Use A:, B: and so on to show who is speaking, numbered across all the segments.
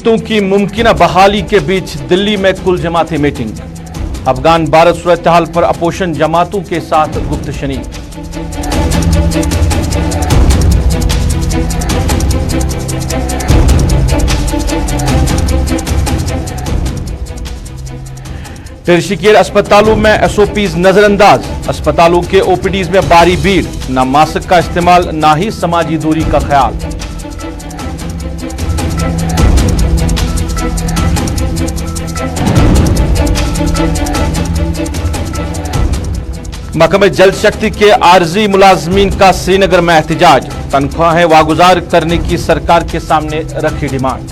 A: रिश्तों की मुमकिन बहाली के बीच दिल्ली में कुल जमाती मीटिंग। अफगान भारत सूरत हाल पर अपोजिशन जमातों के साथ गुफ्तशनी। ऋषिकेश अस्पतालों में एसओपीज नजरअंदाज। अस्पतालों के ओपीडीज में भारी भीड़, न मास्क का इस्तेमाल न ही समाजी दूरी का ख्याल। महकमे जल शक्ति के आर्जी मुलाजमीन का श्रीनगर में एहतजाज। तनख्वाहें वागुजार करने की सरकार के सामने रखी डिमांड।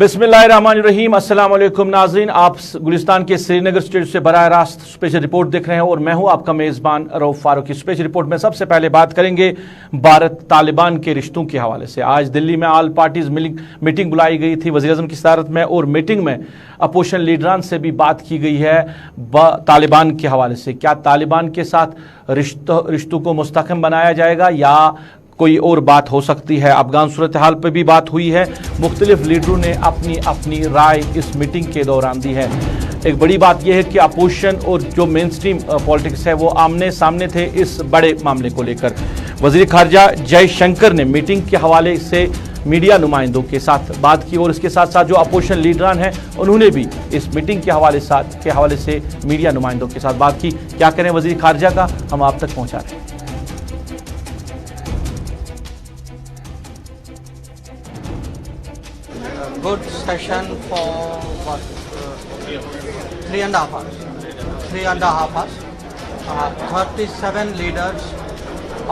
A: बिस्मिल्लाहिर्रहमानिर्रहीम। अस्सलाम वालेकुम नाज़रीन, आप गुलिस्तान के श्रीनगर स्टेडियो से बराह रास्त स्पेशल रिपोर्ट देख रहे हैं और मैं हूं आपका मेज़बान रऊफ फारूकी। स्पेशल रिपोर्ट में सबसे पहले बात करेंगे भारत तालिबान के रिश्तों के हवाले से। आज दिल्ली में ऑल पार्टीज मीटिंग बुलाई गई थी वज़ीर आज़म की सदारत में, और मीटिंग में अपोजिशन लीडरान से भी बात की गई है तालिबान के हवाले से। क्या तालिबान के साथ रिश्तों को मुस्तहकम बनाया जाएगा या कोई और बात हो सकती है। अफगान सूरत हाल पर भी बात हुई है। मुख्तलिफ लीडरों ने अपनी अपनी राय इस मीटिंग के दौरान दी है। एक बड़ी बात यह है कि अपोजिशन और जो मेन स्ट्रीम पॉलिटिक्स है वो आमने सामने थे इस बड़े मामले को लेकर। वज़ीर ख़ारजा जयशंकर ने मीटिंग के हवाले से मीडिया नुमाइंदों के साथ बात की, और इसके साथ साथ जो अपोजिशन लीडरान हैं उन्होंने भी इस मीटिंग के हवाले से मीडिया नुमाइंदों के साथ बात की। क्या करें वज़ीर ख़ारजा का, हम आप तक पहुँचा रहे हैं।
B: Good session for what, 3.5 hours. 3.5 hours. 37 leaders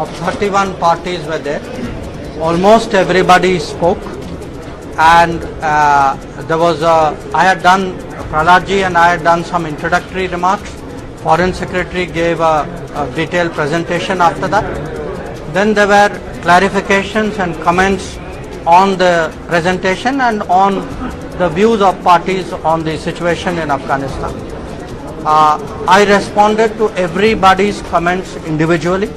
B: of 31 parties were there. Almost everybody spoke, and there was I had done, Praladji and I had done some introductory remarks. Foreign Secretary gave a detailed presentation after that. Then there were clarifications and comments on the presentation and on the views of parties on the situation in Afghanistan. I responded to everybody's comments individually,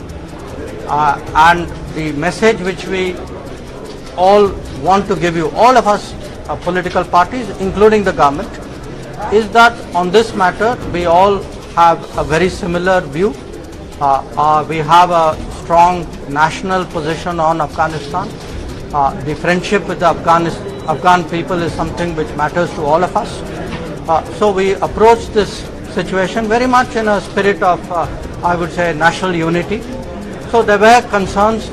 B: and the message which we all want to give you, all of us political parties including the government, is that on this matter we all have a very similar view. We have a strong national position on Afghanistan. The friendship with the Afghan people is something which matters to all of us. So we approach this situation very much in a spirit of, I would say, national unity. So there were concerns.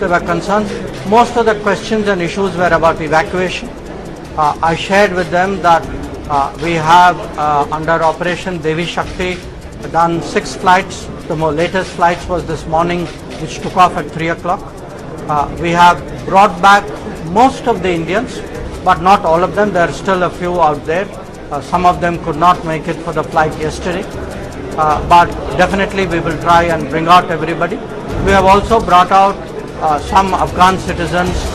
B: Most of the questions and issues were about evacuation. I shared with them that we have under Operation Devi Shakti done 6 flights. The latest flights was this morning, which took off at 3 o'clock. We have brought back most of the Indians, but not all of them. There are still a few out there. Some of them could not make it for the flight yesterday, but definitely we will try and bring out everybody. We have also brought out some Afghan citizens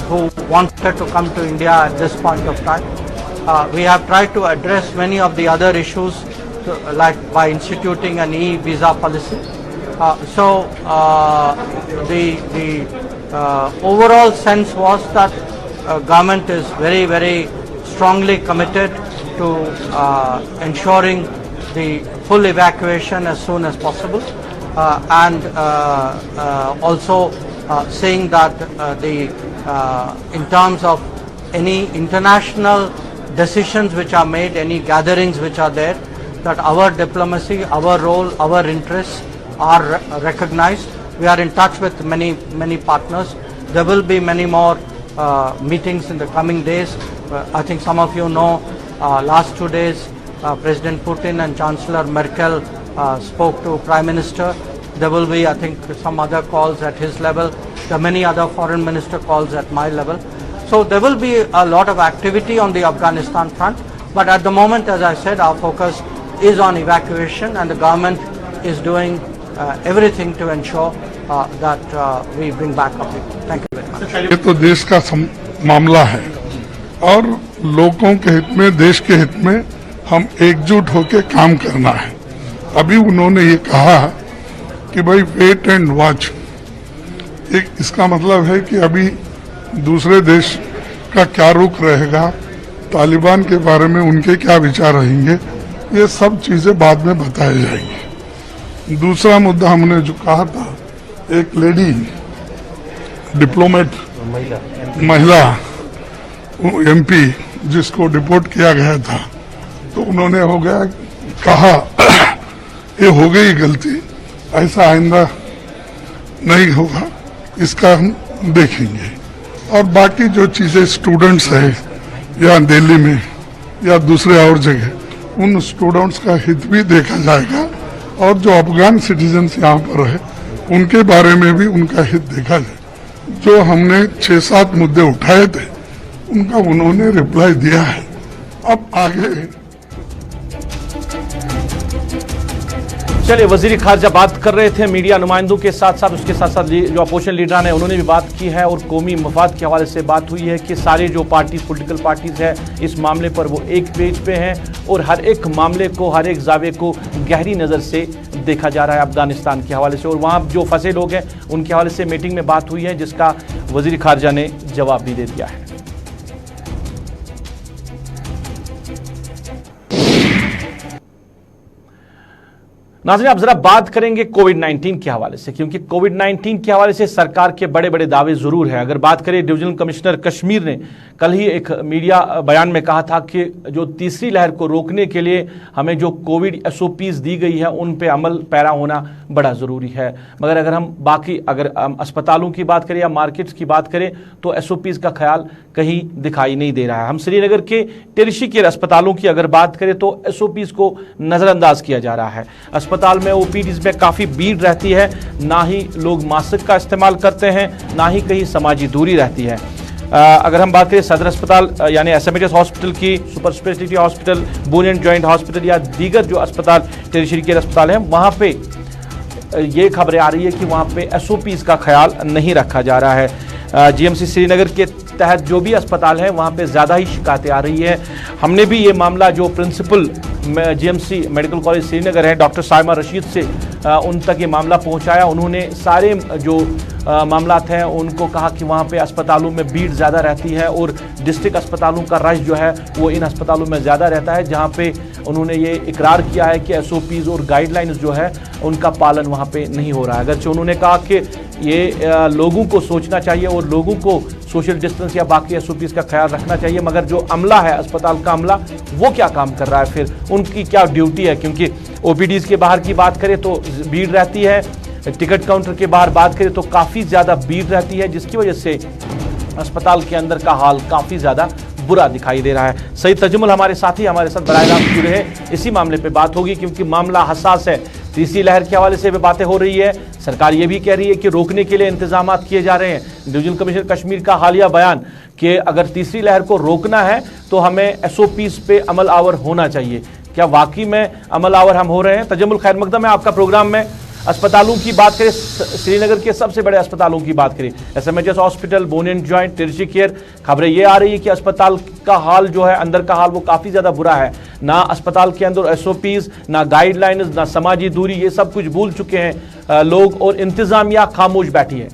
B: who wanted to come to India at this point of time. We have tried to address many of the other issues, like by instituting an e-visa policy. So the overall sense was that government is very, very strongly committed to ensuring the full evacuation as soon as possible, and also saying that in terms of any international decisions which are made, any gatherings which are there, that our diplomacy, our role, our interests are recognized. We are in touch with many partners. There will be many more meetings in the coming days. I think some of you know, last 2 days President Putin and Chancellor Merkel spoke to Prime Minister. There will be, I think, some other calls at his level. There are many other foreign minister calls at my level. So there will be a lot of activity on the Afghanistan front. But at the moment, as I said, our focus is on evacuation, and the government is doing everything to ensure that we bring back our people. Thank you very much.
C: ये तो देश का मामला है और लोगों के हित में, देश के हित में हम एकजुट होकर काम करना है। अभी उन्होंने ये कहा कि भाई वेट एंड वॉच, एक इसका मतलब है कि अभी दूसरे देश का क्या रुख रहेगा, तालिबान के बारे में उनके क्या विचार रहेंगे, ये सब चीज़ें बाद में बताई जाएंगी। दूसरा मुद्दा हमने जो कहा था, एक लेडी डिप्लोमेट महिला एमपी जिसको डिपोर्ट किया गया था, तो उन्होंने हो गया कहा ये हो गई गलती, ऐसा आइंदा नहीं होगा, इसका हम देखेंगे। और बाकी जो चीज़ें स्टूडेंट्स है या दिल्ली में या दूसरे और जगह, उन स्टूडेंट्स का हित भी देखा जाएगा और जो अफगान सिटीजन्स यहाँ पर है उनके बारे में भी उनका हित देखा जाए। जो हमने 6-7 मुद्दे उठाए थे उनका उन्होंने रिप्लाई दिया है। अब आगे
A: चलिए, वजीर खारजा बात कर रहे थे मीडिया नुमाइंदों के साथ साथ, उसके साथ साथ जो अपोजिशन लीडर हैं उन्होंने भी बात की है और कौमी मफाद के हवाले से बात हुई है कि सारे जो पार्टीज, पॉलिटिकल पार्टीज है इस मामले पर वो एक पेज पे हैं और हर एक मामले को, हर एक जावे को गहरी नज़र से देखा जा रहा है अफगानिस्तान के हवाले से। और वहाँ जो फंसे लोग हैं उनके हवाले से मीटिंग में बात हुई है जिसका वजीर खारजा ने जवाब भी दे दिया है। नाज़रीन, अब जरा बात करेंगे कोविड-19 के हवाले से, क्योंकि कोविड-19 के हवाले से सरकार के बड़े बड़े दावे जरूर हैं। अगर बात करें, डिविजनल कमिश्नर कश्मीर ने कल ही एक मीडिया बयान में कहा था कि जो तीसरी लहर को रोकने के लिए हमें जो कोविड SOPs दी गई है उन पे अमल पैरा होना बड़ा ज़रूरी है। मगर अगर हम बाकी अस्पतालों की बात करें या मार्केट्स की बात करें तो SOPs का ख्याल कहीं दिखाई नहीं दे रहा है। हम श्रीनगर के टेरिशी केयर अस्पतालों की अगर बात करें तो SOPs को नज़रअंदाज किया जा रहा है। अस्पताल में OPDs में काफ़ी भीड़ रहती है, ना ही लोग मास्क का इस्तेमाल करते हैं, ना ही कहीं समाजी दूरी रहती है। अगर हम बात करें सदर अस्पताल यानी SMHS हॉस्पिटल की, super speciality hospital, bone and joint hospital या दीगर जो अस्पताल टेरिशरी केयर अस्पताल हैं, वहाँ पे ये खबरें आ रही है कि वहाँ पे SOPs का ख्याल नहीं रखा जा रहा है। GMC श्रीनगर के तहत जो भी अस्पताल है वहाँ पे ज़्यादा ही शिकायतें आ रही है। हमने भी ये मामला जो principal GMC medical college Srinagar है डॉक्टर साइमा रशीद से उन तक ये मामला पहुँचाया। उन्होंने सारे जो मामलात हैं उनको कहा कि वहाँ पे अस्पतालों में भीड़ ज़्यादा रहती है और डिस्ट्रिक्ट अस्पतालों का रश जो है वो इन अस्पतालों में ज़्यादा रहता है, जहाँ पे उन्होंने ये इकरार किया है कि SOPs और गाइडलाइंस जो है उनका पालन वहाँ पे नहीं हो रहा है। अगरचे उन्होंने कहा कि ये लोगों को सोचना चाहिए और लोगों को सोशल डिस्टेंस या बाकी SOPs का ख्याल रखना चाहिए, मगर जो अमला है, अस्पताल का अमला, वो क्या काम कर रहा है, फिर उनकी क्या ड्यूटी है? क्योंकि OPDs के बाहर की बात करें तो भीड़ रहती है, टिकट काउंटर के बाहर बात करें तो काफ़ी ज़्यादा भीड़ रहती है, जिसकी वजह से अस्पताल के अंदर का हाल काफ़ी ज़्यादा बुरा दिखाई दे रहा है। सईद तजमुल हमारे साथी हमारे साथ बराह रास्त जुड़े हैं, इसी मामले पे बात होगी क्योंकि मामला हसास है। तीसरी लहर के हवाले से भी बातें हो रही है, सरकार ये भी कह रही है कि रोकने के लिए इंतजाम किए जा रहे हैं। डिविजनल कमिश्नर कश्मीर का हालिया बयान कि अगर तीसरी लहर को रोकना है तो हमें SOPs पे अमल आवर होना चाहिए। क्या वाकई में अमल आवर हम हो रहे हैं? तजमुल, खैर मकदम है आपका प्रोग्राम में। अस्पतालों की बात करें, श्रीनगर के सबसे बड़े अस्पतालों की बात करें, SMHS hospital, bone and joint, tertiary care, खबरें ये आ रही है कि अस्पताल का हाल जो है, अंदर का हाल वो काफ़ी ज़्यादा बुरा है। ना अस्पताल के अंदर SOPs, ना गाइडलाइंस, ना समाजी दूरी, ये सब कुछ भूल चुके हैं लोग और इंतज़ामिया खामोश बैठी है।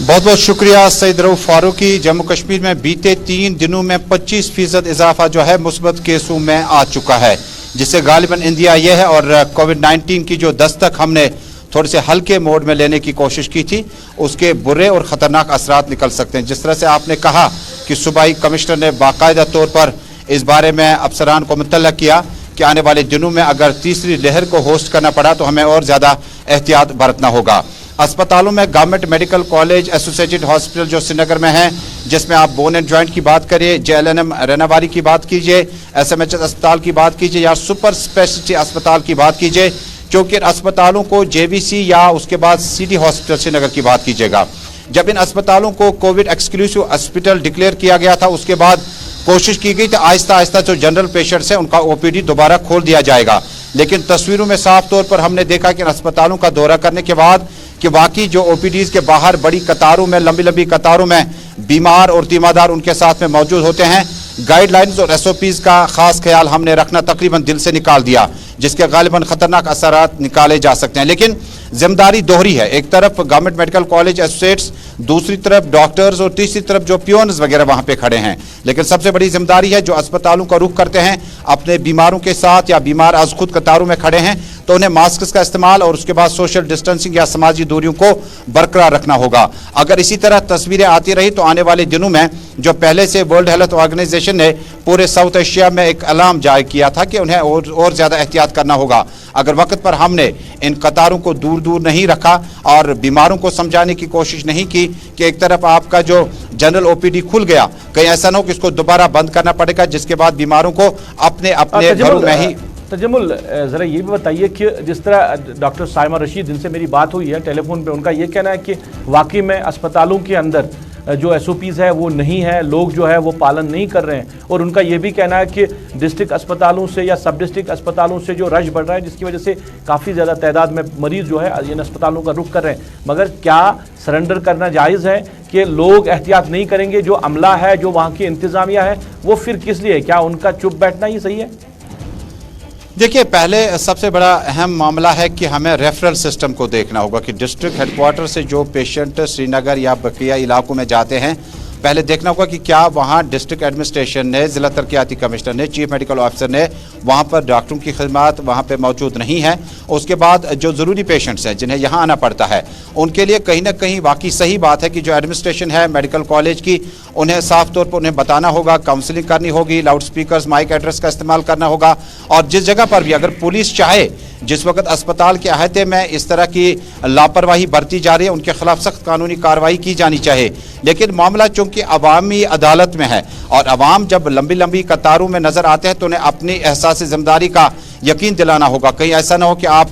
D: बहुत बहुत शुक्रिया सईद रऊफ फारूकी। जम्मू कश्मीर में बीते 3 दिनों में 25% इजाफा जो है मुस्बत केसों में आ चुका है, जिससे गालिबन इंडिया यह है। और कोविड-19 की जो दस्तक हमने थोड़े से हल्के मोड में लेने की कोशिश की थी, उसके बुरे और ख़तरनाक असरात निकल सकते हैं। जिस तरह से आपने कहा कि सूबाई कमिश्नर ने बाकायदा तौर पर इस बारे में अफसरान को मुतल्ला किया कि आने वाले दिनों में अगर तीसरी लहर को होस्ट करना पड़ा तो हमें और ज़्यादा एहतियात बरतना होगा। अस्पतालों में government medical college, associated hospital जो श्रीनगर में है, जिसमें आप बोन एंड जॉइंट की बात करिए, JLNM रेनावारी की बात कीजिए, SMHS अस्पताल की बात कीजिए या सुपर स्पेशलिटी अस्पताल की बात कीजिए, क्योंकि अस्पतालों को JVC या उसके बाद सिटी हॉस्पिटल श्रीनगर की बात कीजिएगा। जब इन अस्पतालों को कोविड एक्सक्लूसिव हॉस्पिटल डिक्लेयर किया गया था, उसके बाद कोशिश की गई तो आहिस्ता आहिस्ता जो जनरल पेशेंट्स हैं उनका OPD दोबारा खोल दिया जाएगा। लेकिन तस्वीरों में साफ तौर पर हमने देखा कि इन अस्पतालों का दौरा करने के बाद कि वाकई जो ओपीडीज के बाहर बड़ी कतारों में, लंबी लंबी कतारों में बीमार और तीमारदार उनके साथ में मौजूद होते हैं, गाइडलाइंस और एसओपीज का खास ख्याल हमने रखना तकरीबन दिल से निकाल दिया, जिसके गालिबन खतरनाक असरात निकाले जा सकते हैं। लेकिन जिम्मेदारी दोहरी है, एक तरफ गवर्नमेंट मेडिकल कॉलेज एसोसिएट्स, दूसरी तरफ डॉक्टर्स और तीसरी तरफ जो पियोन्स वगैरह वहां पे खड़े हैं। लेकिन सबसे बड़ी जिम्मेदारी है जो अस्पतालों का रुख करते हैं अपने बीमारों के साथ या बीमार आज खुद कतारों में खड़े हैं, तो उन्हें मास्क का इस्तेमाल और उसके बाद सोशल डिस्टेंसिंग या समाजी दूरियों को बरकरार रखना होगा। अगर इसी तरह तस्वीरें आती रही तो आने वाले दिनों में जो पहले से वर्ल्ड हेल्थ ऑर्गेनाइजेशन ने पूरे साउथ एशिया में एक अलार्म जारी किया था कि उन्हें और ज्यादा एहतियात करना होगा। अगर वक्त पर हमने इन कतारों को दूर दूर नहीं रखा और बीमारों को समझाने की कोशिश नहीं की कि एक तरफ आपका जो जनरल ओपीडी खुल गया, कहीं ऐसा ना हो कि इसको दोबारा बंद करना पड़ेगा, जिसके बाद बीमारों को अपने अपने घरों में ही।
A: तजमुल, जरा ये भी बताइए कि जिस तरह डॉक्टर साइमा रशीद, जिनसे मेरी बात हुई है टेलीफोन पे, उनका ये कहना है कि वाकई में अस्पतालों के अंदर जो एसओपीज है वो नहीं है, लोग जो है वो पालन नहीं कर रहे हैं, और उनका ये भी कहना है कि डिस्ट्रिक्ट अस्पतालों से या सब डिस्ट्रिक्ट अस्पतालों से जो रश बढ़ रहा है, जिसकी वजह से काफ़ी ज़्यादा तादाद में मरीज़ जो है इन अस्पतालों का रुख कर रहे हैं। मगर क्या सरेंडर करना जायज़ है कि लोग एहतियात नहीं करेंगे? जो अमला है, जो वहाँ की इंतज़ामिया है, वो फिर किस लिए? क्या उनका चुप बैठना ही सही है?
D: देखिए, पहले सबसे बड़ा अहम मामला है कि हमें रेफरल सिस्टम को देखना होगा कि डिस्ट्रिक्ट हेडक्वार्टर से जो पेशेंट श्रीनगर या बकिया इलाकों में जाते हैं, पहले देखना होगा कि क्या वहाँ डिस्ट्रिक्ट एडमिनिस्ट्रेशन ने, जिला तरक्याती कमिश्नर ने, चीफ मेडिकल ऑफिसर ने वहाँ पर डॉक्टरों की खिदमत वहाँ पे मौजूद नहीं है। उसके बाद जो ज़रूरी पेशेंट्स हैं जिन्हें यहाँ आना पड़ता है, उनके लिए कहीं ना कहीं वाकई सही बात है कि जो एडमिनिस्ट्रेशन है मेडिकल कॉलेज की, उन्हें साफ तौर पर उन्हें बताना होगा, काउंसलिंग करनी होगी, लाउड स्पीकर्स, माइक एड्रेस का इस्तेमाल करना होगा। और जिस जगह पर भी अगर पुलिस चाहे, जिस वक्त अस्पताल के अहाते में इस तरह की लापरवाही बरती जा रही है, उनके खिलाफ सख्त कानूनी कार्रवाई की जानी चाहिए। लेकिन मामला चूंकि अवामी अदालत में है और अवाम जब लंबी लंबी कतारों में नजर आते हैं तो उन्हें अपनी एहसास जिम्मेदारी का यकीन दिलाना होगा। कहीं ऐसा ना हो कि आप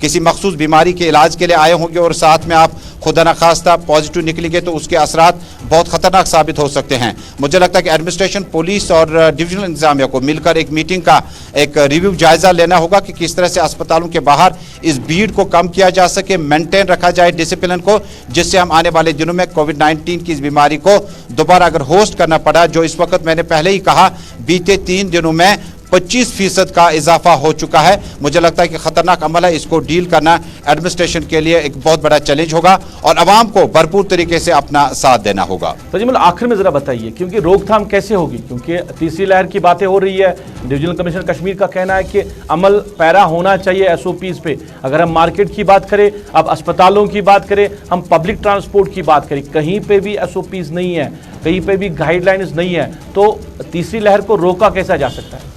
D: किसी मखसूस बीमारी के इलाज के लिए आए होंगे और साथ में आप खुदा न खास्ता पॉजिटिव निकलेंगे तो उसके असरात बहुत खतरनाक साबित हो सकते हैं। मुझे लगता है कि एडमिनिस्ट्रेशन, पुलिस और डिविजनल इंतजामिया को मिलकर एक मीटिंग का एक रिव्यू जायजा लेना होगा कि किस तरह से अस्पतालों के बाहर इस भीड़ को कम किया जा सके, मेंटेन रखा जाए डिसिप्लिन को, जिससे हम आने वाले दिनों में कोविड-19 की इस बीमारी को दोबारा अगर होस्ट करना पड़ा, जो इस वक्त मैंने पहले ही कहा बीते 3 दिनों में 25% का इजाफा हो चुका है, मुझे लगता है कि खतरनाक अमल है। इसको डील करना एडमिनिस्ट्रेशन के लिए एक बहुत बड़ा चैलेंज होगा और अवाम को भरपूर तरीके से अपना साथ देना होगा।
A: तजमुल, आखिर में जरा बताइए, क्योंकि रोकथाम कैसे होगी? क्योंकि तीसरी लहर की बातें हो रही है, डिविजनल कमिश्नर कश्मीर का कहना है कि अमल पैरा होना चाहिए एसओपीज पे। अगर हम मार्केट की बात करें, अब अस्पतालों की बात करें, हम पब्लिक ट्रांसपोर्ट की बात करें, कहीं पे भी एसओपीज नहीं है, कहीं पे भी गाइडलाइंस नहीं है, तो तीसरी लहर को रोका कैसा जा सकता है?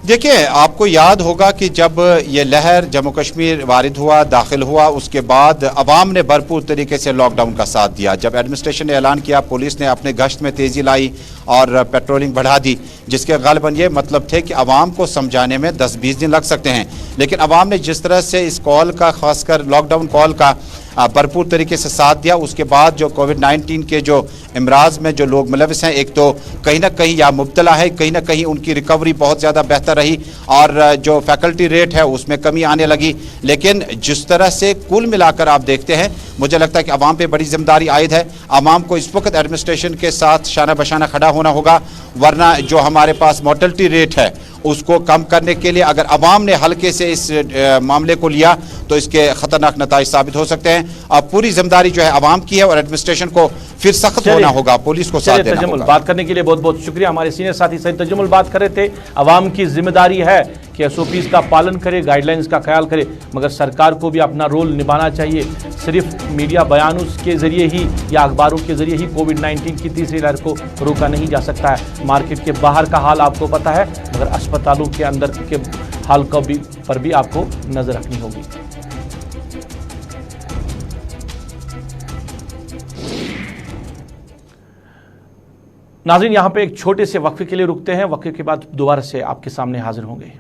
D: देखिए, आपको याद होगा कि जब ये लहर जम्मू कश्मीर वारिद हुआ, दाखिल हुआ, उसके बाद अवाम ने भरपूर तरीके से लॉकडाउन का साथ दिया। जब एडमिनिस्ट्रेशन ने ऐलान किया, पुलिस ने अपने गश्त में तेज़ी लाई और पेट्रोलिंग बढ़ा दी, जिसके गालिबन ये मतलब थे कि अवाम को समझाने में 10-20 दिन लग सकते हैं। लेकिन अवाम ने जिस तरह से इस कॉल का, खासकर लॉकडाउन कॉल का भरपूर तरीके से साथ दिया, उसके बाद जो कोविड-19 के जो इमराज में जो लोग मुलविस हैं, एक तो कहीं ना कहीं या मुब्तला है, कहीं ना कहीं उनकी रिकवरी बहुत ज़्यादा बेहतर रही और जो फैकल्टी रेट है उसमें कमी आने लगी। लेकिन जिस तरह से कुल मिलाकर आप देखते हैं, मुझे लगता है कि अवाम पे बड़ी जिम्मेदारी आयद है। अवाम को इस वक्त एडमिनिस्ट्रेशन के साथ शाना बशाना खड़ा होना होगा, वरना जो हमारे पास मोर्टलिटी रेट है उसको कम करने के लिए अगर अवाम ने हल्के से इस मामले को लिया तो इसके खतरनाक नताइज साबित हो सकते हैं। अब पूरी जिम्मेदारी जो है अवाम की है और एडमिनिस्ट्रेशन को फिर सख्त होना होगा, पुलिस को साथ देना होगा।
A: बात करने के लिए बहुत बहुत शुक्रिया। हमारे सीनियर साथी सईद तजमुल बात कर रहे थे, अवाम की जिम्मेदारी है कि एसओपीज का पालन करे, गाइडलाइंस का ख्याल करे, मगर सरकार को भी अपना रोल निभाना चाहिए। सिर्फ मीडिया बयानों के जरिए ही या अखबारों के जरिए ही कोविड-19 की तीसरी लहर को रोका नहीं जा सकता है। मार्केट के बाहर का हाल आपको पता है, मगर अस्पतालों के अंदर के हाल पर भी आपको नजर रखनी होगी। नाज़रीन, यहाँ पे एक छोटे से वक्फे के लिए रुकते हैं, वक्फे के बाद दोबारा से आपके सामने हाजिर होंगे।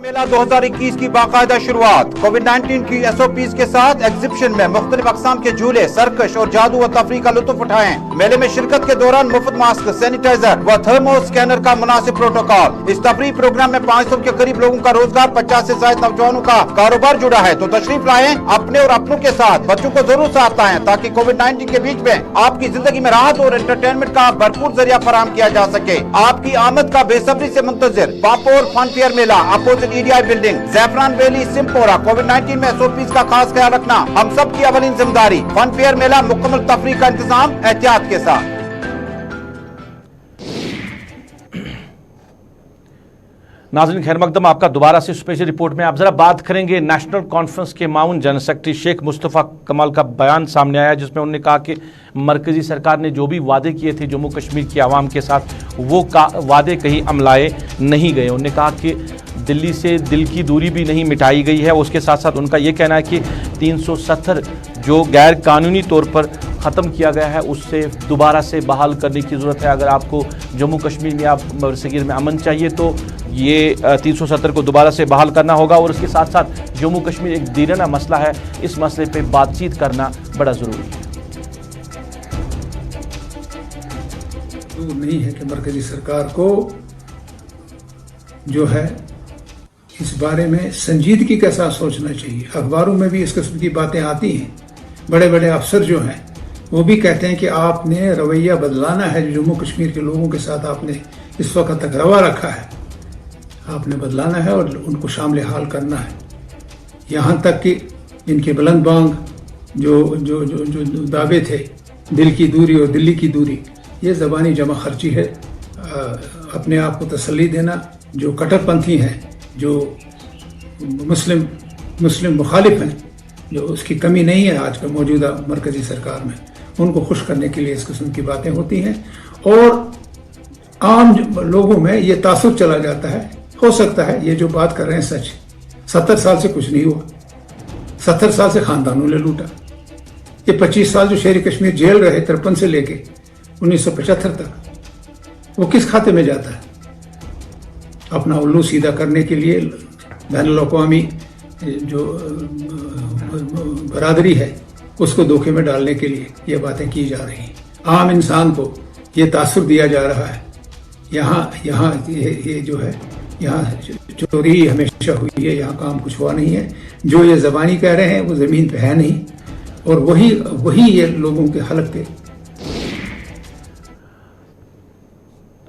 D: मेला 2021 की बाकायदा शुरुआत। कोविड-19 की SOPs के साथ एग्जीबिशन में मुख्तलिफ अक़साम के झूले, सर्कस और जादू व तफरीह का लुत्फ उठाएं। मेले में शिरकत के दौरान मुफ्त मास्क, सैनिटाइजर व थर्मो स्कैनर का मुनासिब प्रोटोकॉल। इस तफरीह प्रोग्राम में 500 के करीब लोगों का रोजगार, 50 से ज्यादा नौजवानों का कारोबार जुड़ा है। तो तशरीफ लाएं अपने और अपनों के साथ, बच्चों को जरूर साथ लाएं ताकि कोविड-19 के बीच में आपकी जिंदगी में राहत और एंटरटेनमेंट का भरपूर जरिया फराहम किया जा सके। आपकी आमद का बेसब्री से मुंतजिर पापोर फन फेयर मेला, अपोजिट EDI बिल्डिंग, ज़ैफरान वैली, सिमपोरा। कोविड-19 में SOPs का खास ख्याल रखना हम सब की अवलीन जिम्मेदारी। फन फेयर मेला मुकम्मल तफरीह का इंतजाम एहतियात के साथ।
A: नाज़रीन खैर मकदम आपका दोबारा से स्पेशल रिपोर्ट में। आप जरा बात करेंगे नेशनल कॉन्फ्रेंस के माउन जनरल सेक्रेटरी शेख मुस्तफ़ा कमाल का बयान सामने आया जिसमें उन्होंने कहा कि मरकजी सरकार ने जो भी वादे किए थे जम्मू कश्मीर की आवाम के साथ वो वादे कहीं अमलाए नहीं गए। उन्होंने कहा कि दिल्ली से दिल की दूरी भी नहीं मिटाई गई है। उसके साथ साथ उनका ये कहना है कि 370 जो गैर कानूनी तौर पर ख़त्म किया गया है उससे दोबारा से बहाल करने की ज़रूरत है। अगर आपको जम्मू कश्मीर में आप बरसगीर में अमन चाहिए तो ये 370 को दोबारा से बहाल करना होगा। और उसके साथ साथ जम्मू कश्मीर एक दीराना मसला है, इस मसले पे बातचीत करना बड़ा ज़रूरी है।
E: दूर नहीं है कि मरकजी सरकार को जो है इस बारे में संजीदगी के साथ सोचना चाहिए। अखबारों में भी इस किस्म की बातें आती हैं। बड़े बड़े अफसर जो हैं वो भी कहते हैं कि आपने रवैया बदलाना है। जो जम्मू कश्मीर के लोगों के साथ आपने इस वक्त तक रवा रखा है, आपने बदलाना है और उनको शामिल हाल करना है। यहाँ तक कि इनके बुलंद बांग जो दावे थे, दिल की दूरी और दिल्ली की दूरी, ये ज़बानी जमा खर्ची है। अपने आप को तसल्ली देना। जो कट्टरपंथी हैं, जो मुस्लिम मुखालिफ हैं, जो उसकी कमी नहीं है आज का मौजूदा मरकजी सरकार में, उनको खुश करने के लिए इस किस्म की बातें होती हैं और आम लोगों में ये तासुर चला जाता है। हो सकता है ये जो बात कर रहे हैं सच। 70 साल से कुछ नहीं हुआ। 70 साल से खानदानों ने लूटा। ये 25 साल जो शेर कश्मीर जेल रहे 53 से लेके 1975 तक, वो किस खाते में जाता है? अपना उल्लू सीधा करने के लिए बैनुल-अक़वामी जो बरादरी है उसको धोखे में डालने के लिए ये बातें की जा रही हैं। आम इंसान को ये तासुर दिया जा रहा है। यहाँ ये जो है, यहाँ चोरी हमेशा हुई है, यहाँ काम कुछ हुआ नहीं है। जो ये ज़बानी कह रहे हैं वो ज़मीन पे है नहीं और वही ये लोगों के हलक के।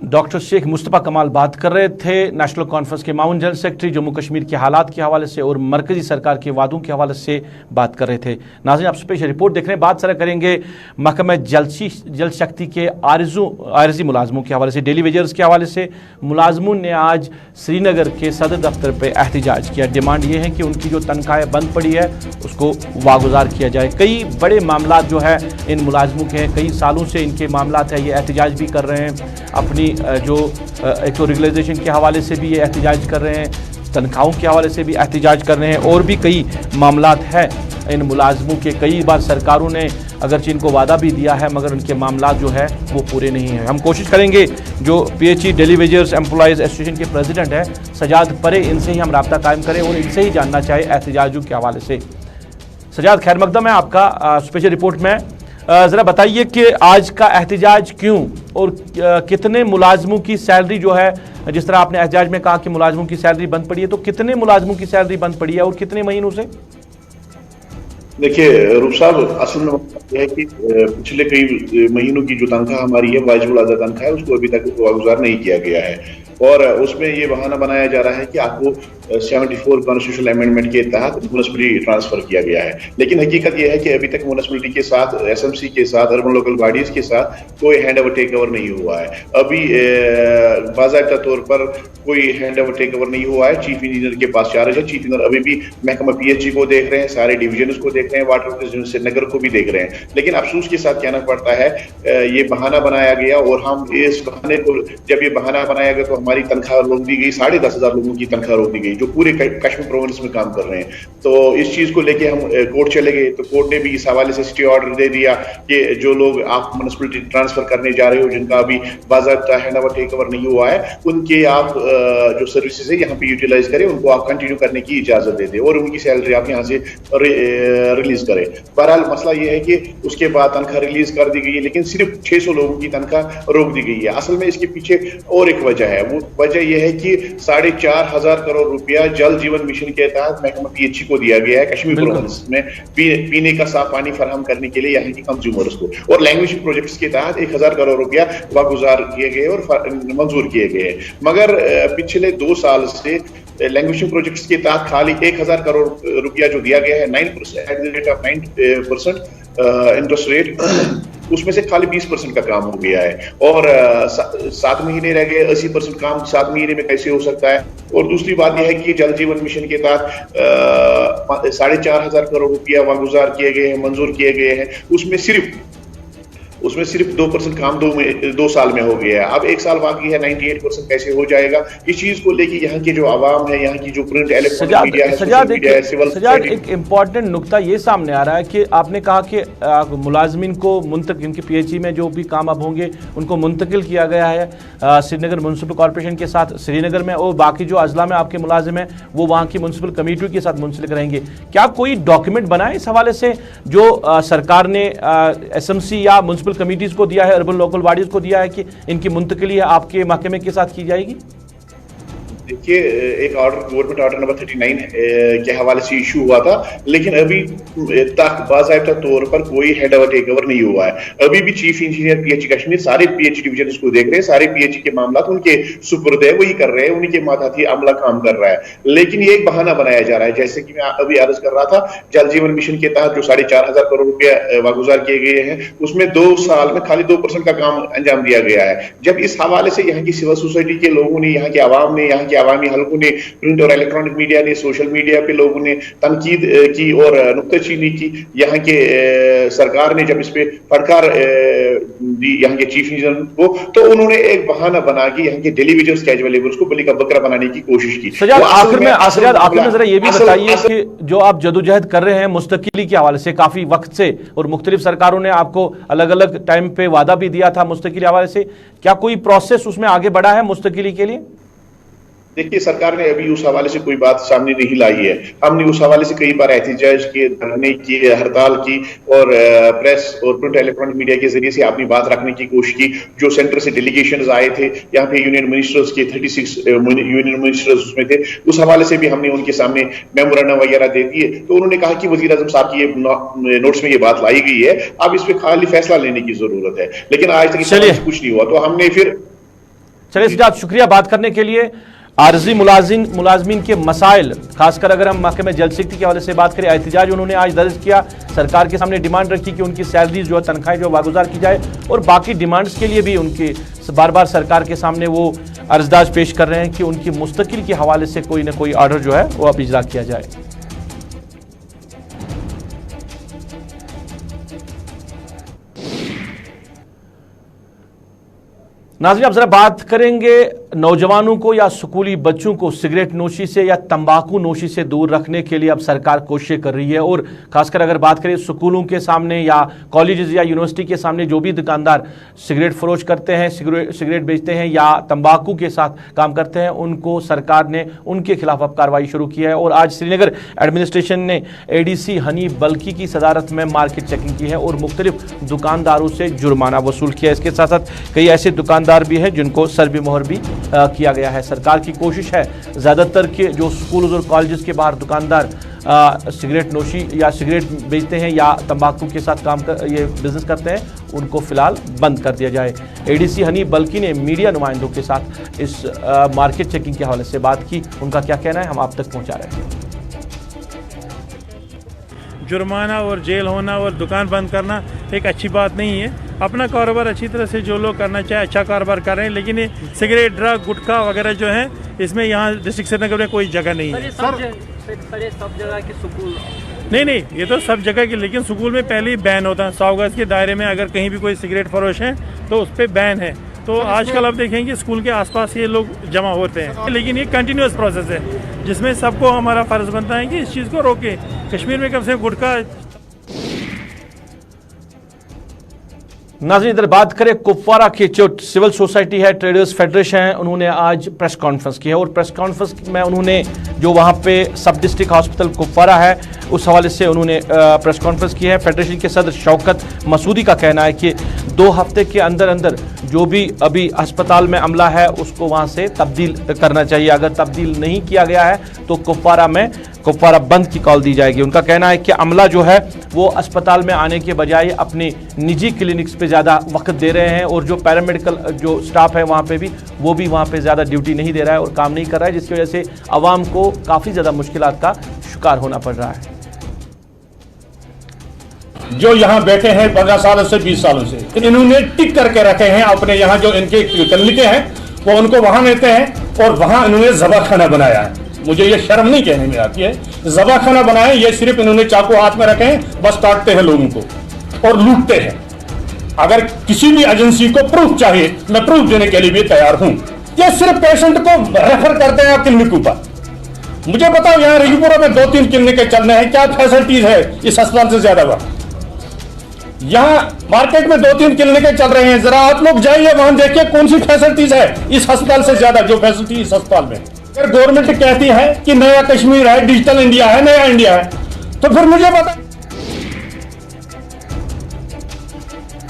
A: डॉक्टर शेख मुस्तफ़ा कमाल बात कर रहे थे नेशनल कॉन्फ्रेंस के माउन जनरल सेक्रेटरी, जम्मू कश्मीर के हालात के हवाले से और मरकजी सरकार के वादों के हवाले से बात कर रहे थे। नाज़रीन आप स्पेशल रिपोर्ट देख रहे हैं। बात सारा करेंगे महकमा जल शक्ति के आरजी मुलाजमों के हवाले से, डेली वेजर्स के हवाले से। मुलाजमों ने आज श्रीनगर के सदर दफ्तर पर एहतजाज किया। डिमांड ये है कि उनकी जो तनख्वाहें बंद पड़ी है उसको वागुजार किया जाए। कई बड़े मामला जो है इन मुलाजमों के हैं, कई सालों से इनके मामला है, ये एहतजाज भी कर रहे हैं। अपनी जो एक तो रेगुलराइजेशन के हवाले से भी ये एहतजाज कर रहे हैं, तनख्वाहों के हवाले से भी एहतजाज कर रहे हैं और भी कई मामलात हैं इन मुलाजमों के। कई बार सरकारों ने अगरचे इनको वादा भी दिया है मगर उनके मामलात जो है वो पूरे नहीं हैं। हम कोशिश करेंगे जो PHE daily wagers employees association के प्रेसिडेंट हैं सजाद परे, इनसे ही हम रब्ता कायम करें और इनसे ही जानना चाहे एहतजाजों के हवाले से। सजाद खैर मकदम है आपका स्पेशल रिपोर्ट में। ज़रा बताइए कि आज का एहतजाज क्यों और कितने मुलाजमों की सैलरी जो है, जिस तरह आपने एहतजाज में कहा कि मुलाजमों की सैलरी बंद पड़ी है, तो कितने मुलाजमों की सैलरी बंद पड़ी है और कितने महीनों से?
F: देखिए रूप साहब, असल में यह है कि पिछले कई महीनों की जो तनख्वाह हमारी है, वाजिबुल अदा तनख्वाह है, उसको अभी तक वागुजार नहीं किया गया है और उसमें ये बहाना बनाया जा रहा है कि आपको 74 कॉन्स्टिट्यूशनल अमेंडमेंट के तहत म्युनिसिपैलिटी ट्रांसफर किया गया है। लेकिन हकीकत यह है कि अभी तक म्युनिसिपैलिटी के साथ, SMC के साथ, अर्बन लोकल बॉडीज के साथ कोई हैंड ओवर टेक ओवर नहीं हुआ है। अभी बाज़ाब्ता तौर पर कोई हैंड ओवर टेक ओवर नहीं हुआ है। चीफ इंजीनियर के पास चार्ज है। चीफ इंजीनियर अभी भी महकमा PHE को देख रहे हैं, सारे डिवीजन को देख रहे हैं, वाटर श्रीनगर को भी देख रहे हैं। लेकिन अफसोस के साथ कहना पड़ता है ये बहाना बनाया गया और हम इस बहाने को, जब ये बहाना बनाया गया तो हमारी तनख्वाह रोक दी गई, 10,500 लोगों की तनख्वाह रोक दी गई जो पूरे कश्मीर प्रोविंस में काम कर रहे हैं। तो इस चीज को लेके हम कोर्ट चले गए, तो कोर्ट ने भी इस हवाले से स्टे ऑर्डर दे दिया कि जो लोग आप म्युनिसिपलिटी ट्रांसफर करने जा रहे हो, जिनका अभी बाज़ाब्ता हैंडओवर टेक ओवर नहीं हुआ है, उनके आप जो सर्विसेज है यहाँ पे यूटिलाइज करें, उनको आप कंटिन्यू करने की इजाजत दे दें और उनकी सैलरी आप यहाँ से रिलीज करें। बहरहाल मसला ये है कि उसके बाद तनख्वाह रिलीज कर दी गई है, लेकिन सिर्फ 600 लोगों की तनख्वाह रोक दी गई है। असल में इसके पीछे और एक वजह है, वो वजह यह है कि 4,500 करोड़ रुपया जल जीवन मिशन के तहत महकमा पीएचई को दिया गया है कश्मीर प्रोविंस में पीने का साफ पानी फराहम करने के लिए यहाँ की कंज्यूमर्स को, और लैंग्वेज प्रोजेक्ट्स के तहत 1,000 करोड़ रुपया वागुजार किए गए और मंजूर किए गए। मगर पिछले 2 साल से लैंग्वेज प्रोजेक्ट्स के तहत खाली 1,000 करोड़ रुपया जो दिया गया है 9% at the rate of 9% interest rate, उसमें से खाली 20% का काम हो गया है और 7 महीने रह गए। 80% काम 7 महीने में कैसे हो सकता है? और दूसरी बात यह है कि जल जीवन मिशन के तहत 4,500 करोड़ रुपया वागुजार किए गए हैं, मंजूर किए गए हैं, उसमें सिर्फ 2% काम 2 साल में हो गया है। अब 1 साल बाकी है, 98% कैसे हो जाएगा? इस चीज को लेके यहाँ की जो आवाम है, यहाँ की जो प्रिंट इलेक्ट्रॉनिक मीडिया है, सोशल मीडिया है, सिविल सोसाइटी।
A: एक इम्पॉर्टेंट नुकता ये सामने आ रहा है कि आपने कहा कि मुलाजमीन को जिनकी पीएचई में जो भी काम अब होंगे उनको मुंतकिल किया गया है श्रीनगर म्यूनसिपल कॉर्पोरेशन के साथ श्रीनगर में, और बाकी जो अजला में आपके मुलाजिम हैं वो वहाँ की म्यूनसिपल कमेटियों के साथ मुंसलिक रहेंगे। क्या कोई डॉक्यूमेंट बना है इस हवाले से जो सरकार ने एसएमसी या म्यूनसिपल कमेटीज को दिया है, अर्बन लोकल बॉडीज को दिया है कि इनकी मुंतकिली आपके महकमे के साथ की जाएगी?
F: देखिए, एक ऑर्डर गवर्नमेंट ऑर्डर नंबर 39 के हवाले से इशू हुआ था, लेकिन अभी तक बाज़ाब्ता तौर पर कोई हेड ओवर टेक ओवर नहीं हुआ है। अभी भी चीफ इंजीनियर पीएचई कश्मीर सारे पीएचई डिवीजन इसको देख रहे हैं, सारे पीएचई के मामला उनके सुपुर्द है, वही कर रहे हैं, उन्हीं के मातहती अमला काम कर रहा है। लेकिन ये एक बहाना बनाया जा रहा है, जैसे कि मैं अभी अर्ज कर रहा था, जल जीवन मिशन के तहत जो 4,500 करोड़ रुपया वागुजार किए गए हैं, उसमें 2 साल में खाली 2% का काम अंजाम दिया गया है। जब इस हवाले से यहाँ की सिविल सोसाइटी के लोगों ने, यहाँ के आवाम ने, यहाँ के अवामी हलकों ने, प्रिंट और इलेक्ट्रॉनिक मीडिया ने, सोशल मीडिया पे लोगों ने तनकीद की और नुक्ताचीनी की, यहाँ के सरकार ने जब इस पे फटकार दी यहाँ के चीफ इंजीनियर को, तो उन्होंने एक बहाना बना के यहाँ के डेली वेजेस कैजुअल लेबर्स को बलि का बकरा बनाने की कोशिश की।
A: सजाद, आखिर में जरा ये भी बताइए कि जो आप जदोजहद कर रहे हैं मुस्तकिली के हवाले से काफी वक्त से, और मुख्तलिफ सरकारों ने आपको अलग अलग टाइम पे वादा भी दिया था मुस्तकिली हवाले से, क्या कोई प्रोसेस उसमें आगे बढ़ा है मुस्तकिली के लिए?
F: देखिए, सरकार ने अभी उस हवाले से कोई बात सामने नहीं लाई है। हमने उस हवाले से कई बार एहतजाज किए, धरने किए, हड़ताल की और प्रेस और प्रिंट इलेक्ट्रॉनिक मीडिया के जरिए से अपनी बात रखने की कोशिश की। जो सेंटर से डेलीगेशंस आए थे, यहाँ पे यूनियन मिनिस्टर्स के 36 यूनियन मिनिस्टर्स उसमें थे, उस हवाले से भी हमने उनके सामने मेमोरेंडम वगैरह दे दिए। तो उन्होंने कहा कि वजीर आजम साहब की ये नोट्स में ये बात लाई गई है, अब इस पर खाली फैसला लेने की जरूरत है, लेकिन आज तक कुछ नहीं हुआ। तो हमने फिर
A: चलिए सजाद, शुक्रिया बात करने के लिए। आर्जी मुलाजमीन के मसाइल, खासकर अगर हम महकमे जल शक्ति के हवाले से बात करें, एहतजाज उन्होंने आज दर्ज किया, सरकार के सामने डिमांड रखी कि उनकी सैलरी जो है, तनख्वाहें जो वागुजार की जाए, और बाकी डिमांड्स के लिए भी उनके बार बार सरकार के सामने वो अर्जदाज पेश कर रहे हैं कि उनकी मुस्तकिल के हवाले से कोई ना कोई ऑर्डर जो है वो अब इजरा किया जाए। नाज़रीन, अब जरा बात करेंगे नौजवानों को या स्कूली बच्चों को सिगरेट नोशी से या तंबाकू नोशी से दूर रखने के लिए अब सरकार कोशिशें कर रही है, और खासकर अगर बात करें स्कूलों के सामने या कॉलेजेस या यूनिवर्सिटी के सामने जो भी दुकानदार सिगरेट फरोश करते हैं, सिगरेट बेचते हैं या तंबाकू के साथ काम करते हैं, उनको सरकार ने उनके खिलाफ अब कार्रवाई शुरू की है। और आज श्रीनगर एडमिनिस्ट्रेशन ने एडीसी हनी बल्की की सदारत में मार्केट चेकिंग की है और मुख्तलिफ दुकानदारों से जुर्माना वसूल किया। इसके साथ साथ कई ऐसे दुकानदार भी हैं जिनको सर्वे मोहर भी किया गया है। सरकार की कोशिश है ज़्यादातर के जो स्कूल और कॉलेजेस के बाहर दुकानदार सिगरेट नोशी या सिगरेट बेचते हैं या तंबाकू के साथ ये बिजनेस करते हैं, उनको फिलहाल बंद कर दिया जाए। एडीसी हनी बल्की ने मीडिया नुमाइंदों के साथ इस मार्केट चेकिंग के हवाले से बात की, उनका क्या कहना है हम आप तक पहुंचा रहे हैं।
G: जुर्माना और जेल होना और दुकान बंद करना एक अच्छी बात नहीं है। अपना कारोबार अच्छी तरह से जो लोग करना चाहे अच्छा कारोबार कर रहे हैं, लेकिन ये सिगरेट, ड्रग, गुटखा वगैरह जो है, इसमें यहाँ डिस्ट्रिक्ट श्रीनगर में कोई जगह नहीं है।
H: सब जगह के स्कूल
G: नहीं, ये तो सब जगह की, लेकिन स्कूल में पहले ही बैन होता है। 100 गज के दायरे में अगर कहीं भी कोई सिगरेट फरोश है तो उस पर बैन है। तो आजकल आप देखेंगे स्कूल के आसपास ये लोग जमा होते हैं, लेकिन ये कंटिन्यूस प्रोसेस है जिसमें सबको हमारा फ़र्ज़ बनता है कि इस चीज़ को रोकें। कश्मीर में कम से कम गुटखा।
A: नाज़रीन, इधर बात करें कुपवारा की जो सिविल सोसाइटी है, ट्रेडर्स फेडरेशन है, उन्होंने आज प्रेस कॉन्फ्रेंस की है और प्रेस कॉन्फ्रेंस में उन्होंने जो वहाँ पे सब डिस्ट्रिक्ट हॉस्पिटल कुपवारा है उस हवाले से उन्होंने प्रेस कॉन्फ्रेंस की है। फेडरेशन के सदर शौकत मसूदी का कहना है कि 2 हफ्ते के अंदर अंदर जो भी अभी अस्पताल में अमला है उसको वहाँ से तब्दील करना चाहिए। अगर तब्दील नहीं किया गया है तो कुपवारा बंद की कॉल दी जाएगी। उनका कहना है कि अमला जो है वो अस्पताल में आने के बजाय अपनी निजी क्लिनिक्स पे ज़्यादा वक्त दे रहे हैं और जो पैरामेडिकल जो स्टाफ है वहाँ पे भी वो भी वहाँ पे ज़्यादा ड्यूटी नहीं दे रहा है और काम नहीं कर रहा है, जिसकी वजह से आवाम को काफ़ी ज़्यादा मुश्किलात का शिकार होना पड़ रहा है।
I: जो यहाँ बैठे हैं 15 सालों से 20 सालों से, इन्होंने टिक करके रखे हैं अपने यहाँ जो इनके क्लिनिकें हैं वो उनको वहाँ लेते हैं और वहाँ इन्होंने ज़बाखाना बनाया है। मुझे ये शर्म नहीं कहने में आती है, ज़बाखाना बनाया। ये सिर्फ इन्होंने चाकू हाथ में रखे हैं, बस काटते हैं लोगों को और लूटते हैं। अगर किसी भी एजेंसी को प्रूफ चाहिए, मैं प्रूफ देने के लिए भी तैयार हूँ। ये सिर्फ पेशेंट को रेफर करते हैं क्लिनिकों पर। मुझे बताओ यहाँ रहीपुरा में 2-3 क्लिनिकें चल रहे हैं, क्या फैसिलिटीज है इस अस्पताल से ज्यादा? वहाँ यहाँ मार्केट में 2-3 क्लिनिकें चल रहे हैं, जरा आप लोग जाइए वहां देखिए कौन सी फैसिलिटीज है इस अस्पताल से ज्यादा जो फैसिलिटी इस अस्पताल में। अगर गवर्नमेंट कहती है कि नया कश्मीर है, डिजिटल इंडिया है, नया इंडिया है, तो फिर मुझे बता।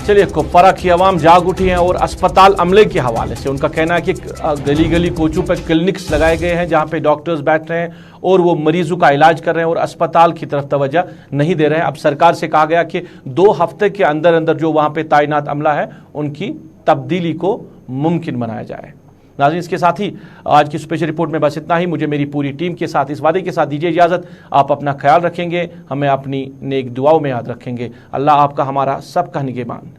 A: चलिए, कुपवारा की आवाम जाग उठी है और अस्पताल अमले के हवाले से उनका कहना है कि गली गली कोचों पर क्लिनिक्स लगाए गए हैं जहां पे डॉक्टर्स बैठ रहे हैं और वो मरीजों का इलाज कर रहे हैं और अस्पताल की तरफ तवज्जो नहीं दे रहे हैं। अब सरकार से कहा गया कि 2 हफ्ते के अंदर अंदर जो वहां पे तैनात अमला है उनकी तब्दीली को मुमकिन बनाया जाए। नाज़रीन, इसके साथ ही आज की स्पेशल रिपोर्ट में बस इतना ही। मुझे मेरी पूरी टीम के साथ इस वादे के साथ दीजिए इजाज़त, आप अपना ख्याल रखेंगे, हमें अपनी नेक दुआओं में याद रखेंगे। अल्लाह आपका हमारा सबका निगहबान।